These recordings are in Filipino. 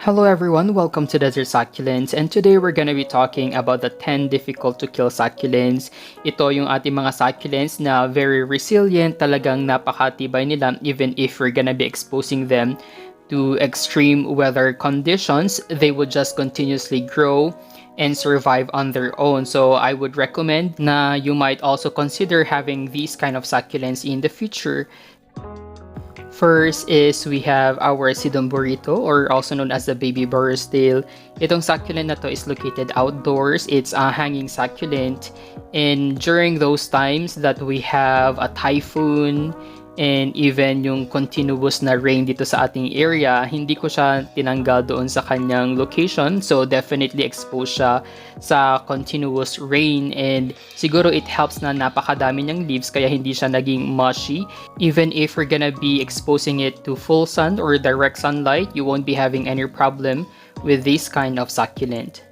Hello everyone, welcome to Desert Succulents, and today we're gonna be talking about the 10 difficult to kill succulents. Ito yung ating mga succulents na very resilient, talagang napakatibay nila even if we're gonna be exposing them to extreme weather conditions. They will just continuously grow and survive on their own. So I would recommend na you might also consider having these kind of succulents in the future. First is we have our Sedum Burrito, or also known as the baby burro's tail. Itong succulent na to is located outdoors. It's a hanging succulent, and during those times that we have a typhoon and even yung continuous na rain dito sa ating area, hindi ko siya tinanggal doon sa kanyang location. So definitely exposed siya sa continuous rain, and siguro it helps na napakadami niyang leaves kaya hindi siya naging mushy. Even if we're gonna be exposing it to full sun or direct sunlight, you won't be having any problem with this kind of succulent.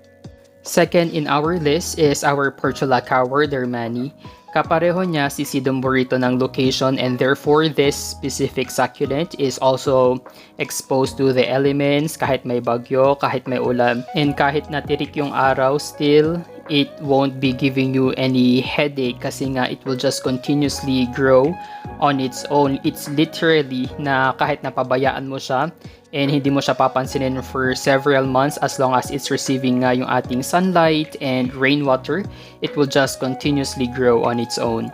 Second in our list is our Portulaca Werdermannii. Kapareho niya si Sedum Burrito ng location, and therefore this specific succulent is also exposed to the elements kahit may bagyo, kahit may ulan, and kahit natirik yung araw, still it won't be giving you any headache kasi nga it will just continuously grow on its own. It's literally na kahit napabayaan mo siya and hindi mo siya papansinin for several months, as long as it's receiving nga yung ating sunlight and rainwater, it will just continuously grow on its own.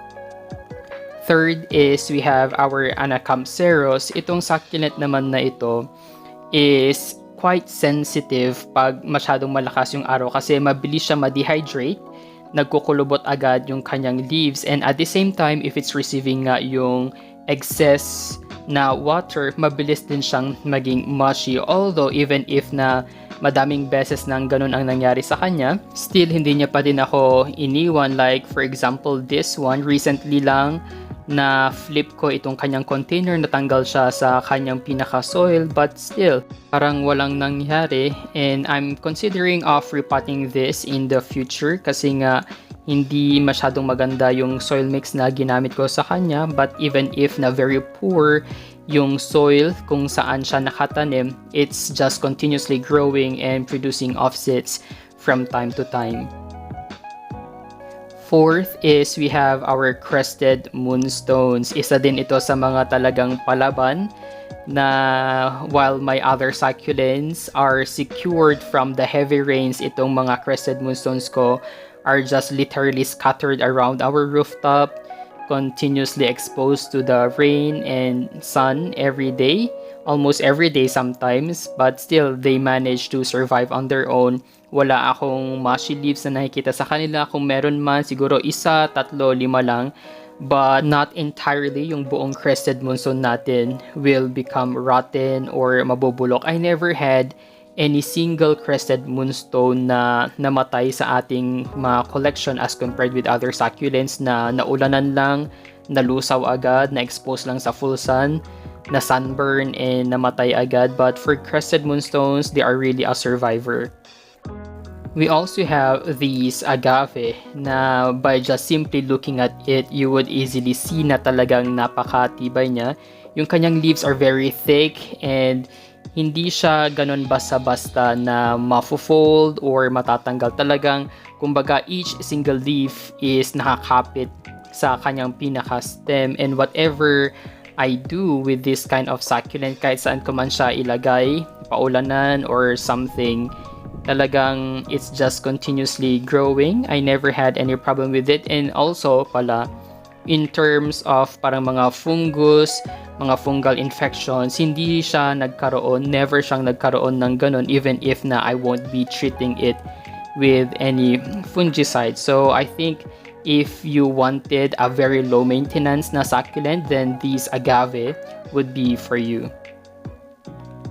Third is we have our Anacampseros. Itong succulent naman na ito is quite sensitive pag masyadong malakas yung araw kasi mabilis siya ma-dehydrate, nagkukulubot agad yung kanyang leaves, and at the same time, if it's receiving nga yung excess na water, mabilis din siyang maging mushy. Although even if na madaming beses nang ganun ang nangyari sa kanya, still hindi niya pa din ako iniwan. Like for example, this one, recently lang na flip ko itong kanyang container, natanggal siya sa kanyang pinaka-soil, but still parang walang nangyari, and I'm considering of repotting this in the future kasi nga hindi masyadong maganda yung soil mix na ginamit ko sa kanya. But even if na very poor yung soil kung saan siya nakatanim, it's just continuously growing and producing offsets from time to time. Fourth is we have our Crested Moonstones. Isa din ito sa mga talagang palaban na while my other succulents are secured from the heavy rains, itong mga Crested Moonstones ko are just literally scattered around our rooftop, continuously exposed to the rain and sun every day, almost every day sometimes, but still they manage to survive on their own. Wala akong mushy leaves na nakikita sa kanila. Kung meron man, siguro isa, tatlo, lima lang, but not entirely yung buong Crested Moonstone natin will become rotten or mabubulok. I never had any single Crested Moonstone na namatay sa ating mga collection as compared with other succulents na naulanan lang, nalusaw agad, na-expose lang sa full sun, na sunburn, and namatay agad. But for Crested Moonstones, they are really a survivor. We also have these agave na by just simply looking at it, you would easily see na talagang napakatibay niya. Yung kanyang leaves are very thick and hindi siya ganun basta-basta na mafo-fold or matatanggal. Talagang, kumbaga, each single leaf is nakakapit sa kanyang pinaka-stem, and whatever I do with this kind of succulent, kahit saan ko man siya ilagay, paulanan or something, talagang it's just continuously growing. I never had any problem with it. And also pala, in terms of parang mga fungus, mga fungal infections, hindi siya nagkaroon, never siyang nagkaroon ng ganun, even if na I won't be treating it with any fungicide. So I think if you wanted a very low maintenance na succulent, then these agave would be for you.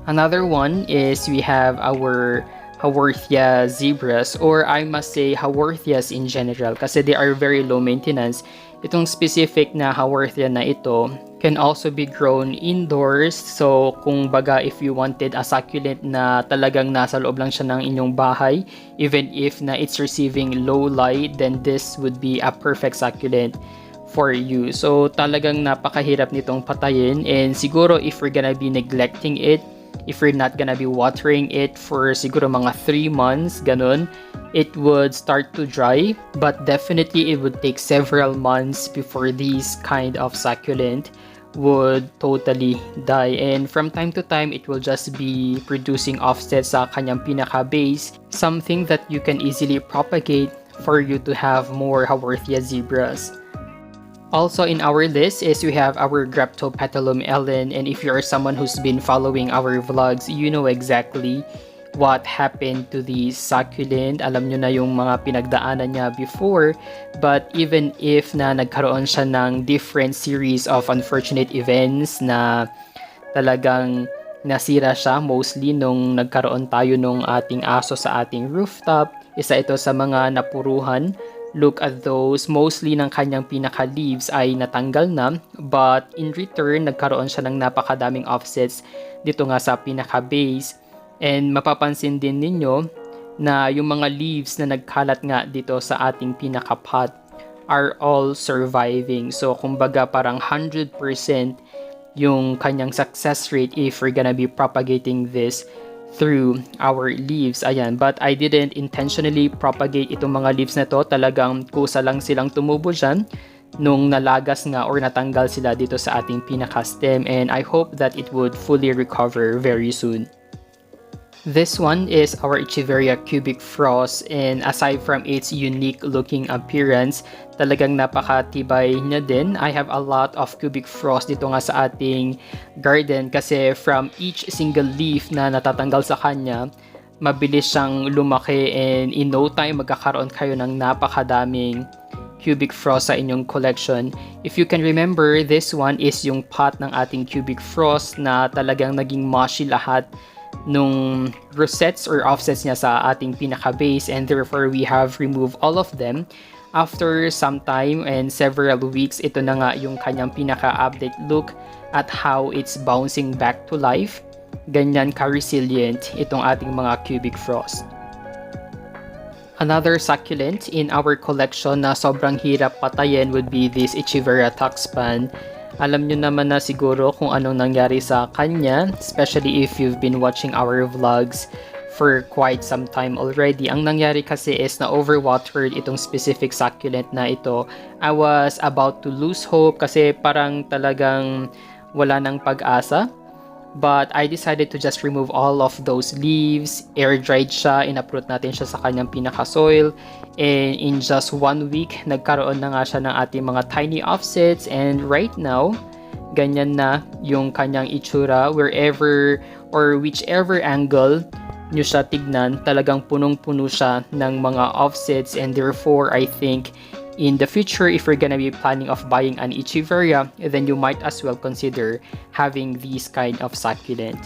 Another one is we have our Haworthia Zebras, or I must say Haworthias in general, kasi they are very low maintenance. Itong specific na Haworthia na ito can also be grown indoors. So kung baga, if you wanted a succulent na talagang nasa loob lang siya ng inyong bahay, even if na it's receiving low light, then this would be a perfect succulent for you. So talagang napakahirap nitong patayin, and siguro if we're gonna be neglecting it, if you're not gonna be watering it for siguro mga 3 months, ganun, it would start to dry. But definitely it would take several months before these kind of succulent would totally die. And from time to time, it will just be producing offsets sa kanyang pinaka-base, something that you can easily propagate for you to have more Haworthia zebras. Also in our list is we have our Graptopetalum Ellen, and if you are someone who's been following our vlogs, you know exactly what happened to the succulent. Alam nyo na yung mga pinagdaanan niya before, but even if na nagkaroon siya ng different series of unfortunate events na talagang nasira siya, mostly nung nagkaroon tayo nung ating aso sa ating rooftop, isa ito sa mga napuruhan. Look at those, mostly ng kanyang pinaka-leaves ay natanggal na, but in return, nagkaroon siya ng napakadaming offsets dito nga sa pinaka-base. And mapapansin din ninyo na yung mga leaves na nagkalat nga dito sa ating pinaka-pot are all surviving. So, kumbaga parang 100% yung kanyang success rate if we're gonna be propagating this through our leaves. Ayan, but I didn't intentionally propagate itong mga leaves na to. Talagang kusa lang silang tumubo dyan nung nalagas nga or natanggal sila dito sa ating pinaka-stem, and I hope that it would fully recover very soon. This one is our Echeveria cubic frost, and aside from its unique looking appearance, talagang napakatibay niya din. I have a lot of cubic frost dito nga sa ating garden kasi from each single leaf na natatanggal sa kanya, mabilis siyang lumaki, and in no time magkakaroon kayo ng napakadaming cubic frost sa inyong collection. If you can remember, this one is yung pot ng ating cubic frost na talagang naging mushy lahat nung rosettes or offsets niya sa ating pinaka-base, and therefore we have removed all of them. After some time and several weeks, ito na nga yung kanyang pinaka-update look at how it's bouncing back to life. Ganyan ka-resilient itong ating mga cubic frost. Another succulent in our collection na sobrang hirap patayin would be this Echeveria Tuxpan. Alam nyo naman na siguro kung anong nangyari sa kanya, especially if you've been watching our vlogs for quite some time already. Ang nangyari kasi is na overwatered itong specific succulent na ito. I was about to lose hope kasi parang talagang wala ng pag-asa. But I decided to just remove all of those leaves, air-dried siya, in-uproot natin siya sa kanyang pinaka-soil, and in just 1 week, nagkaroon na nga siya ng ating mga tiny offsets, and right now, ganyan na yung kanyang itsura. Wherever or whichever angle nyo siya tignan, talagang punong-puno siya ng mga offsets, and therefore, I think, in the future, if you're gonna be planning of buying an Echeveria, then you might as well consider having these kind of succulent.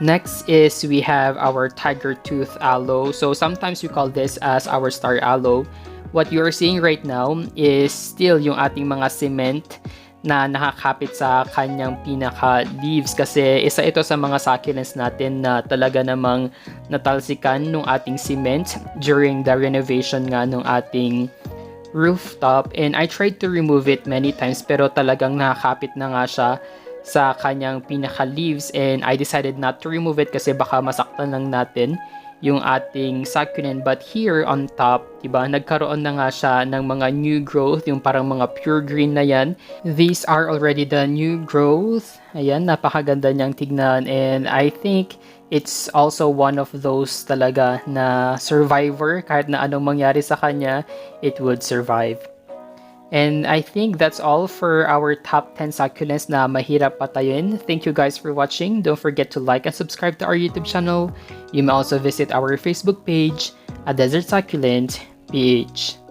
Next is we have our tiger tooth aloe. So sometimes we call this as our star aloe. What you're seeing right now is still yung ating mga cement na nakakapit sa kanyang pinaka-leaves kasi isa ito sa mga succulents natin na talaga namang natalsikan nung ating cement during the renovation nga nung ating rooftop, and I tried to remove it many times pero talagang nakakapit na nga siya sa kanyang pinaka-leaves, and I decided not to remove it kasi baka masaktan lang natin yung ating succulent. But here on top, diba, nagkaroon na nga siya ng mga new growth, yung parang mga pure green na yan. These are already the new growth. Ayan, napakaganda niyang tignan, and I think it's also one of those talaga na survivor. Kahit na anong mangyari sa kanya, it would survive. And I think that's all for our top 10 succulents na mahirap patayin. Thank you guys for watching. Don't forget to like and subscribe to our YouTube channel. You may also visit our Facebook page at Desert Succulent PH.